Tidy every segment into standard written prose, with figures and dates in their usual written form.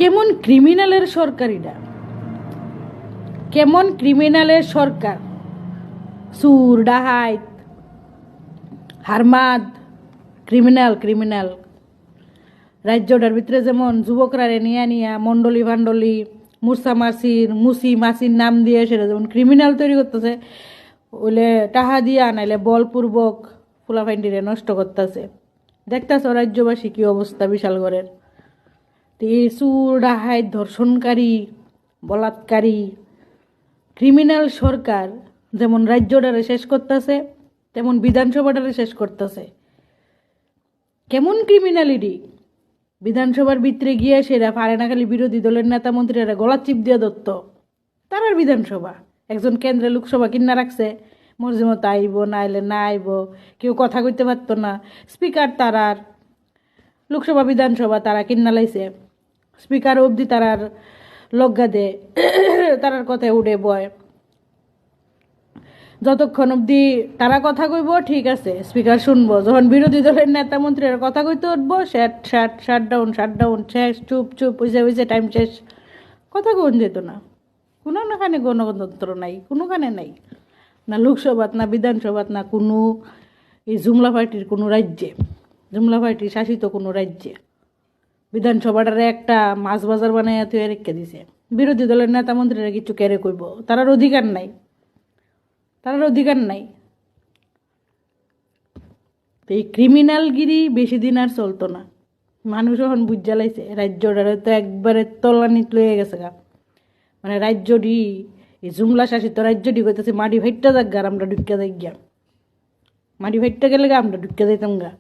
কেমন ক্রিমিনালের সরকার এটা, কেমন ক্রিমিনালের সরকার। সুর ডাহাইত হারমাদ ক্রিমিনাল ক্রিমিনাল রাজ্যটার ভিতরে যেমন যুবকরা নিয়া নিয়া মন্ডলী ভান্ডলী মুসা মাসির মুসি মাসির নাম দিয়ে সেটা যেমন ক্রিমিনাল তৈরি করতেছে, ওইলে টাহা দিয়া নাইলে বলপূর্বক ফুলাফাইন্ডিরে নষ্ট করতেছে। দেখতেছ রাজ্যবাসী কী অবস্থা বিশাল ঘরের। এই চুর ডাহাই ধর্ষণকারী বলাৎকারী ক্রিমিনাল সরকার যেমন রাজ্যটারে শেষ করতেছে তেমন বিধানসভাটারে শেষ করতেছে। কেমন ক্রিমিনালিটি। বিধানসভার ভিতরে গিয়ে সেরা পারে না খালি বিরোধী দলের নেতা মন্ত্রীরা গলা চিপ দিয়ে দত্ত। তারার বিধানসভা একজন কেন্দ্রে লোকসভা কিনা রাখছে, মর্জি মতো আইব না আইলে না আইব, কেউ কথা কইতে পারতো না। স্পিকার তারার লোকসভা বিধানসভা তারা কিনা লাইছে, স্পিকার অবধি তারার লজ্ঞা দে, তারার কথায় উঠে বয়। যতক্ষণ অবধি তারা কথা কইব ঠিক আছে, স্পিকার শুনবো। যখন বিরোধী দলের নেতা মন্ত্রীরা কথা কইতে উঠবো, শাট ডাউন শেষ, চুপ চুপ হইছে টাইম শেষ। কথা কোন যেত না, কোনোখানে গণতন্ত্র নাই, কোনোখানে নাই, না লোকসভাত না বিধানসভাত না কোনো এই জুমলা পার্টির কোনো রাজ্যে, জুমলা পার্টি শাসিত কোনো রাজ্যে বিধানসভাটারে একটা মাছ বাজার বানাইয়া তুই রেখে দিছে। বিরোধী দলের নেতা মন্ত্রীরা কিছু কেড়ে কইব, তারার অধিকার নাই, তারার অধিকার নাই। এই ক্রিমিনালগিরি বেশি দিন আর চলতো না। মানুষ এখন বুঝ জ্বালাইছে রাজ্যটারে তো একবারে তলানিত লয়ে গেছে গা। মানে রাজ্যটি এই জুমলা শাসিত রাজ্যটি কইতেছে মাটি ভাইটটা যাক গা, আমরা ঢুকিয়া যাই গিয়া, মাটি ভাইটটা গেলে গা আমরা ঢুকিয়া যাইতাম গা।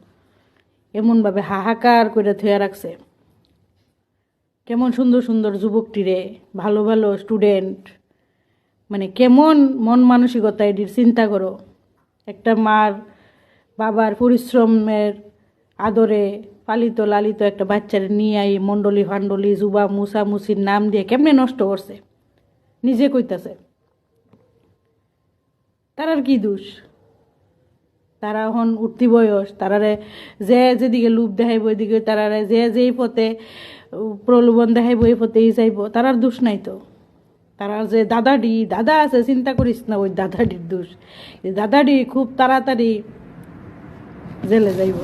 এমনভাবে হাহাকার করে থুয়া রাখছে। কেমন সুন্দর সুন্দর যুবকটিরে, ভালো ভালো স্টুডেন্ট, মানে কেমন মন মানসিকতা এটির চিন্তা করো। একটা মার বাবার পরিশ্রমের আদরে পালিত লালিত একটা বাচ্চারে নিয়ে আই মন্ডলী ফান্ডলি জুবা মুসা মুসির নাম দিয়ে কেমনে নষ্ট করছে, নিজে কইতাছে। তারার কি দোষ? তারা এখন উঠতি বয়স, তারারে যে যেদিকে লুপ দেখাইব ওইদিকে, তারারে যে যেই পথে প্রলোভন দেখাইব এই পথেই যাইব, তারার দোষ নাই তো। তারা যে দাদা আছে চিন্তা করিস না, ওই দাদাটির দোষ। দাদাটি খুব তাড়াতাড়ি জেলে যাইব।